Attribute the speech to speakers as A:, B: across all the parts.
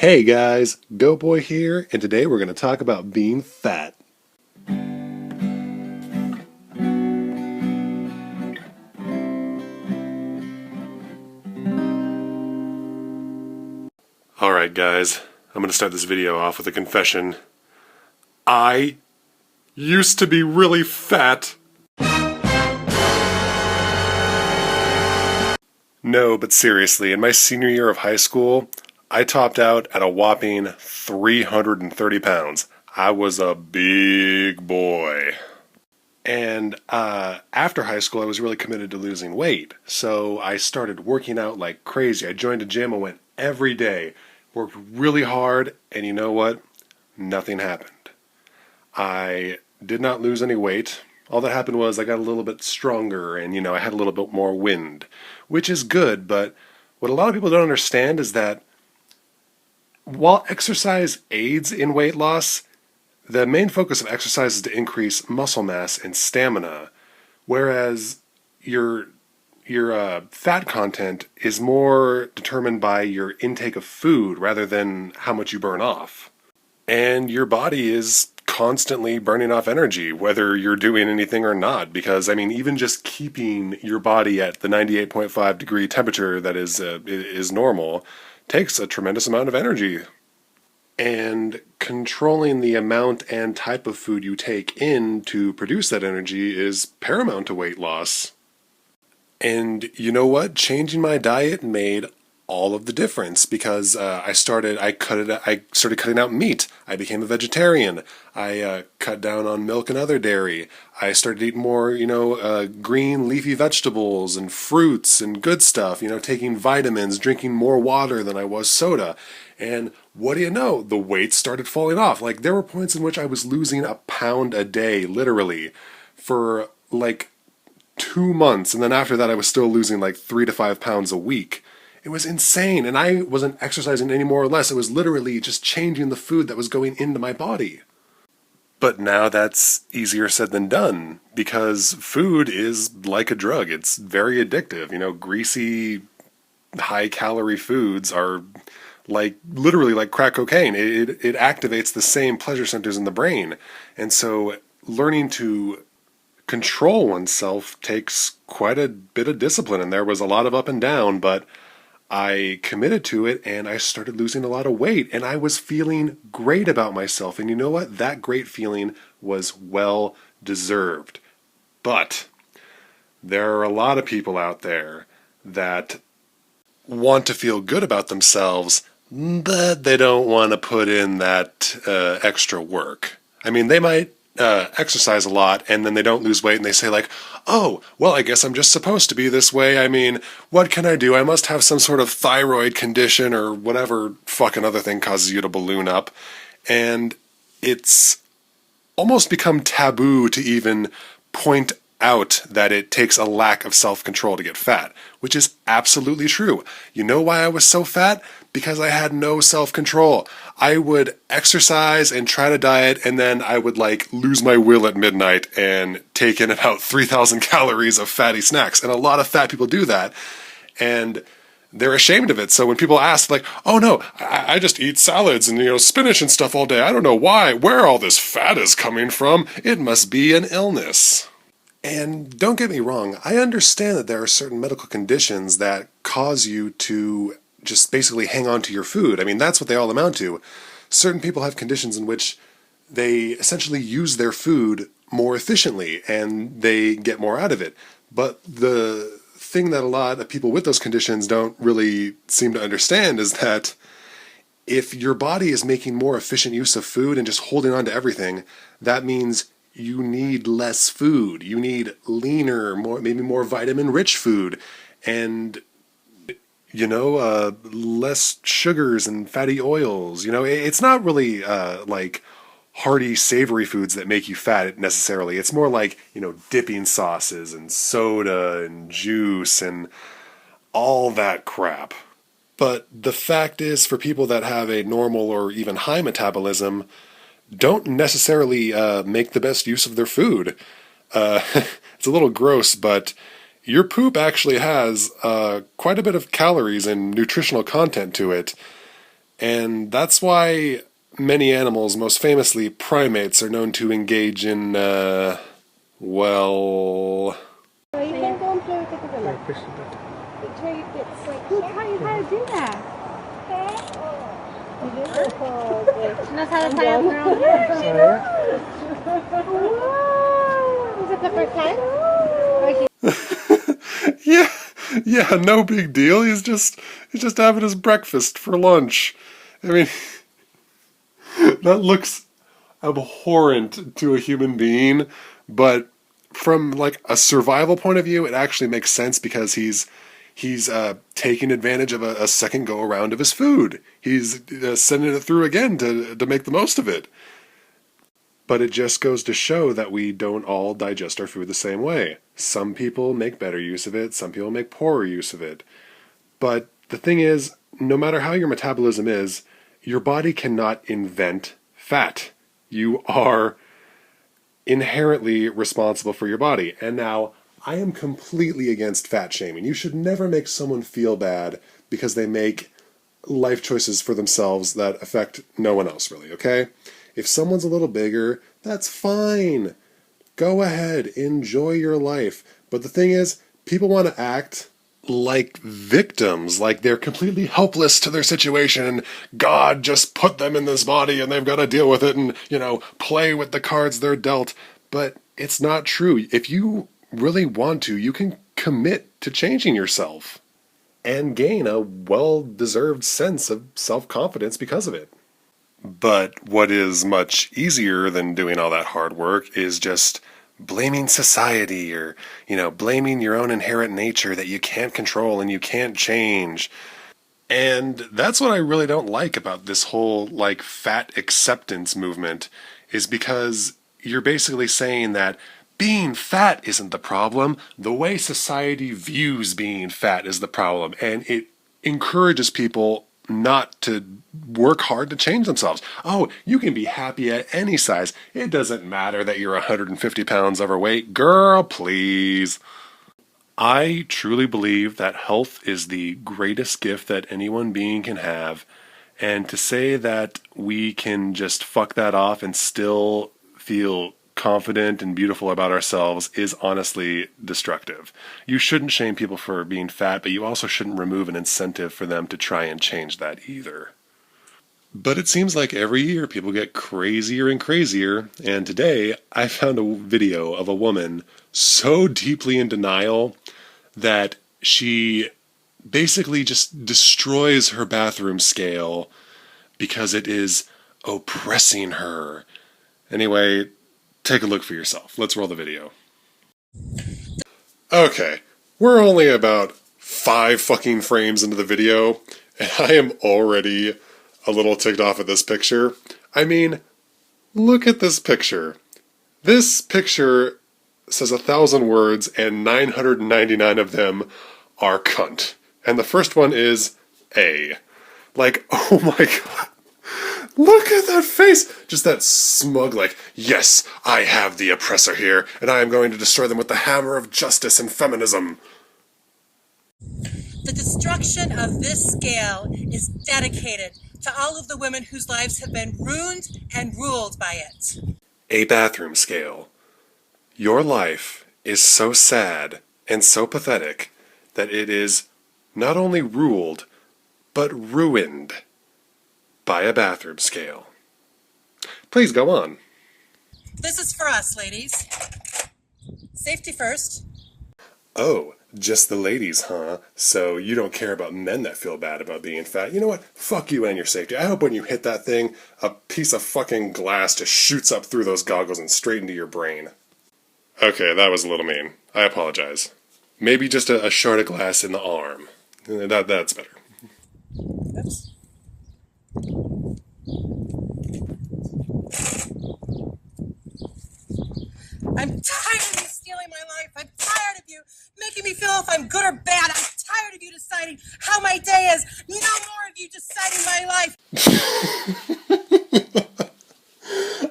A: Hey guys, Goatboy here, and today we're going to talk about being fat. Alright guys, I'm going to start this video off with a confession. I used to be really fat. No, but seriously, in my senior year of high school, I topped out at a whopping 330 pounds. I was a big boy. And after high school, I was really committed to losing weight. So I started working out like crazy. I joined a gym. I went every day, worked really hard, and you know what? Nothing happened. I did not lose any weight. All that happened was I got a little bit stronger and, I had a little bit more wind, which is good. But what a lot of people don't understand is that while exercise aids in weight loss, the main focus of exercise is to increase muscle mass and stamina, whereas your fat content is more determined by your intake of food rather than how much you burn off. And your body is constantly burning off energy, whether you're doing anything or not, because, even just keeping your body at the 98.5 degree temperature that is normal takes a tremendous amount of energy. And controlling the amount and type of food you take in to produce that energy is paramount to weight loss. And you know what? Changing my diet made all of the difference because I started cutting out meat. I became a vegetarian. I cut down on milk and other dairy. I started eating more, green leafy vegetables and fruits and good stuff, taking vitamins, drinking more water than I was soda. And what do you know? The weight started falling off. Like, there were points in which I was losing a pound a day, literally, for like 2 months. And then after that, I was still losing like 3 to 5 pounds a week. It was insane, and I wasn't exercising any more or less. It was literally just changing the food that was going into my body. But now that's easier said than done, because food is like a drug. It's very addictive. Greasy, high-calorie foods are literally like crack cocaine. It activates the same pleasure centers in the brain. And so learning to control oneself takes quite a bit of discipline, and there was a lot of up and down, but I committed to it and I started losing a lot of weight and I was feeling great about myself. And you know what? That great feeling was well deserved. But there are a lot of people out there that want to feel good about themselves, but they don't want to put in that extra work. They might exercise a lot and then they don't lose weight and they say like, oh, well, I guess I'm just supposed to be this way. What can I do? I must have some sort of thyroid condition or whatever fucking other thing causes you to balloon up. And it's almost become taboo to even point out that it takes a lack of self-control to get fat, which is absolutely true. You know why I was so fat? Because I had no self-control. I would exercise and try to diet, and then I would lose my will at midnight and take in about 3,000 calories of fatty snacks. And a lot of fat people do that, and they're ashamed of it. So when people ask, oh no, I just eat salads and spinach and stuff all day. I don't know where all this fat is coming from. It must be an illness. And don't get me wrong, I understand that there are certain medical conditions that cause you to just basically hang on to your food. That's what they all amount to. Certain people have conditions in which they essentially use their food more efficiently and they get more out of it. But the thing that a lot of people with those conditions don't really seem to understand is that if your body is making more efficient use of food and just holding on to everything, that means you need less food. You need leaner, maybe more vitamin-rich food, and less sugars and fatty oils. It's not really hearty, savory foods that make you fat necessarily. It's more dipping sauces and soda and juice and all that crap. But the fact is, for people that have a normal or even high metabolism, don't necessarily make the best use of their food. It's a little gross, but your poop actually has quite a bit of calories and nutritional content to it. And that's why many animals, most famously primates, are known to engage in, well...
B: So you can go and play with the gorilla. It's where you get like, who taught you how to do that? You do? She knows how to tie up her own hair. Whoa! Is it the first time?
A: Yeah, no big deal. He's just having his breakfast for lunch. I mean, that looks abhorrent to a human being, but from like a survival point of view, it actually makes sense because he's taking advantage of a second go around of his food. He's sending it through again to make the most of it. But it just goes to show that we don't all digest our food the same way. Some people make better use of it, some people make poorer use of it. But the thing is, no matter how your metabolism is, your body cannot invent fat. You are inherently responsible for your body. And now, I am completely against fat shaming. You should never make someone feel bad because they make life choices for themselves that affect no one else, really, okay? If someone's a little bigger, that's fine. Go ahead, enjoy your life. But the thing is, people want to act like victims, like they're completely helpless to their situation, and God just put them in this body and they've got to deal with it and, play with the cards they're dealt. But it's not true. If you really want to, you can commit to changing yourself and gain a well-deserved sense of self-confidence because of it. But what is much easier than doing all that hard work is just blaming society or, blaming your own inherent nature that you can't control and you can't change. And that's what I really don't like about this whole, fat acceptance movement, is because you're basically saying that being fat isn't the problem. The way society views being fat is the problem. And it encourages people not to work hard to change themselves. Oh, you can be happy at any size. It doesn't matter that you're 150 pounds overweight. Girl, please. I truly believe that health is the greatest gift that any one being can have. And to say that we can just fuck that off and still feel confident and beautiful about ourselves is honestly destructive. You shouldn't shame people for being fat, but you also shouldn't remove an incentive for them to try and change that either. But it seems like every year people get crazier and crazier, and today I found a video of a woman so deeply in denial that she basically just destroys her bathroom scale because it is oppressing her. Anyway, take a look for yourself. Let's roll the video. Okay, we're only about 5 fucking frames into the video, and I am already a little ticked off at this picture. I mean, look at this picture. This picture says 1,000 words, and 999 of them are cunt. And the first one is A. Oh my god. Look at that face! Just that smug, yes, I have the oppressor here, and I am going to destroy them with the hammer of justice and feminism.
C: The destruction of this scale is dedicated to all of the women whose lives have been ruined and ruled by it.
A: A bathroom scale. Your life is so sad and so pathetic that it is not only ruled, but ruined by a bathroom scale. Please go on.
C: This is for us, ladies. Safety first.
A: Oh, just the ladies, huh? So you don't care about men that feel bad about being fat. You know what? Fuck you and your safety. I hope when you hit that thing, a piece of fucking glass just shoots up through those goggles and straight into your brain. Okay, that was a little mean. I apologize. Maybe just a shard of glass in the arm. That's better.
C: Oops. I'm tired of you stealing my life. I'm tired of you making me feel if I'm good or bad. I'm tired of you deciding how my day is. No more of you deciding my life.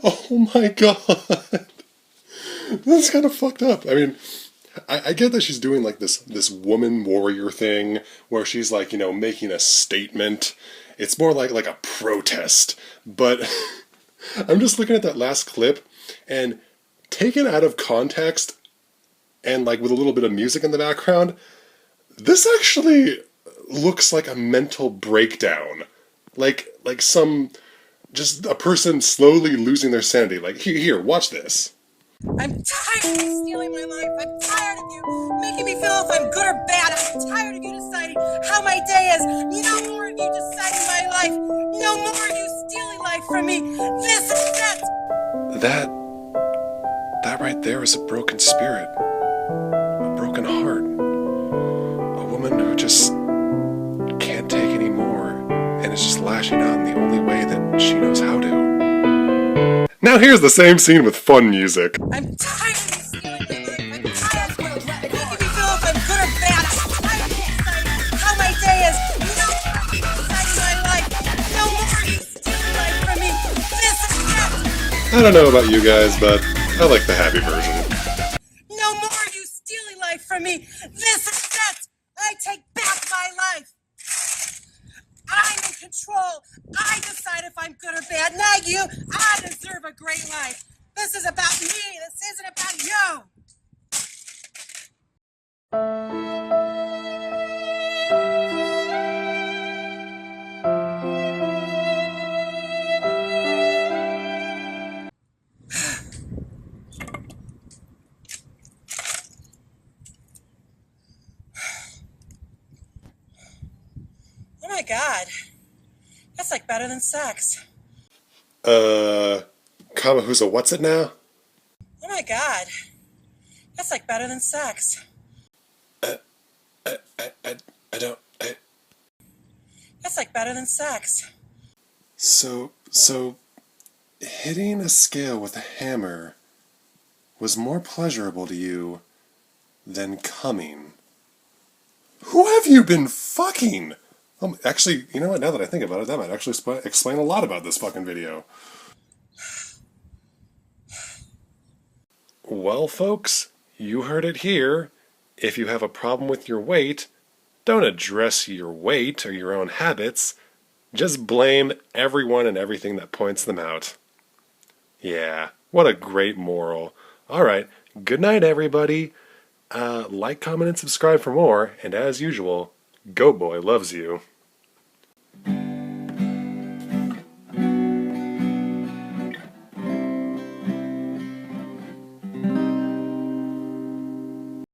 A: Oh my god. That's kind of fucked up. I mean, I get that she's doing this woman warrior thing where she's making a statement It's more like a protest. But I'm just looking at that last clip, and taken out of context and like with a little bit of music in the background, this actually looks like a mental breakdown. Like some just a person slowly losing their sanity. Like here, watch this.
C: I'm tired of you stealing my life. I'm tired of you making me feel if I'm good or bad. I'm tired of you deciding how my day is. No more of you deciding my life. No more of you stealing life from me. This is it.
A: That right there is a broken spirit, a broken heart, a woman who just can't take any more and is just lashing out in the only way that she knows how to. Now here's the same scene with fun music.
C: I'm tired of you stealing my life. I'm tired of you making me feel if I'm good or bad. I'm tired of you deciding how my day is. No more of you deciding my life. No more of you stealing life from me. This is it.
A: I don't know about you guys, but I like the happy version.
C: No more of you stealing life from me. This is it. I take back my life. I'm in control. I decide if I'm good or bad. Not you. I deserve a great life. This is about me. This isn't about you. Oh my God. That's like better than sex.
A: Kamahusa, what's it now?
C: Oh my God. That's like better than sex.
A: I don't.
C: That's like better than sex.
A: So, hitting a scale with a hammer was more pleasurable to you than coming. Who have you been fucking? Actually, you know what? Now that I think about it, that might actually explain a lot about this fucking video. Well, folks, you heard it here. If you have a problem with your weight, don't address your weight or your own habits. Just blame everyone and everything that points them out. Yeah, what a great moral. Alright, good night, everybody. Like, comment, and subscribe for more, and as usual, Goatboy loves you.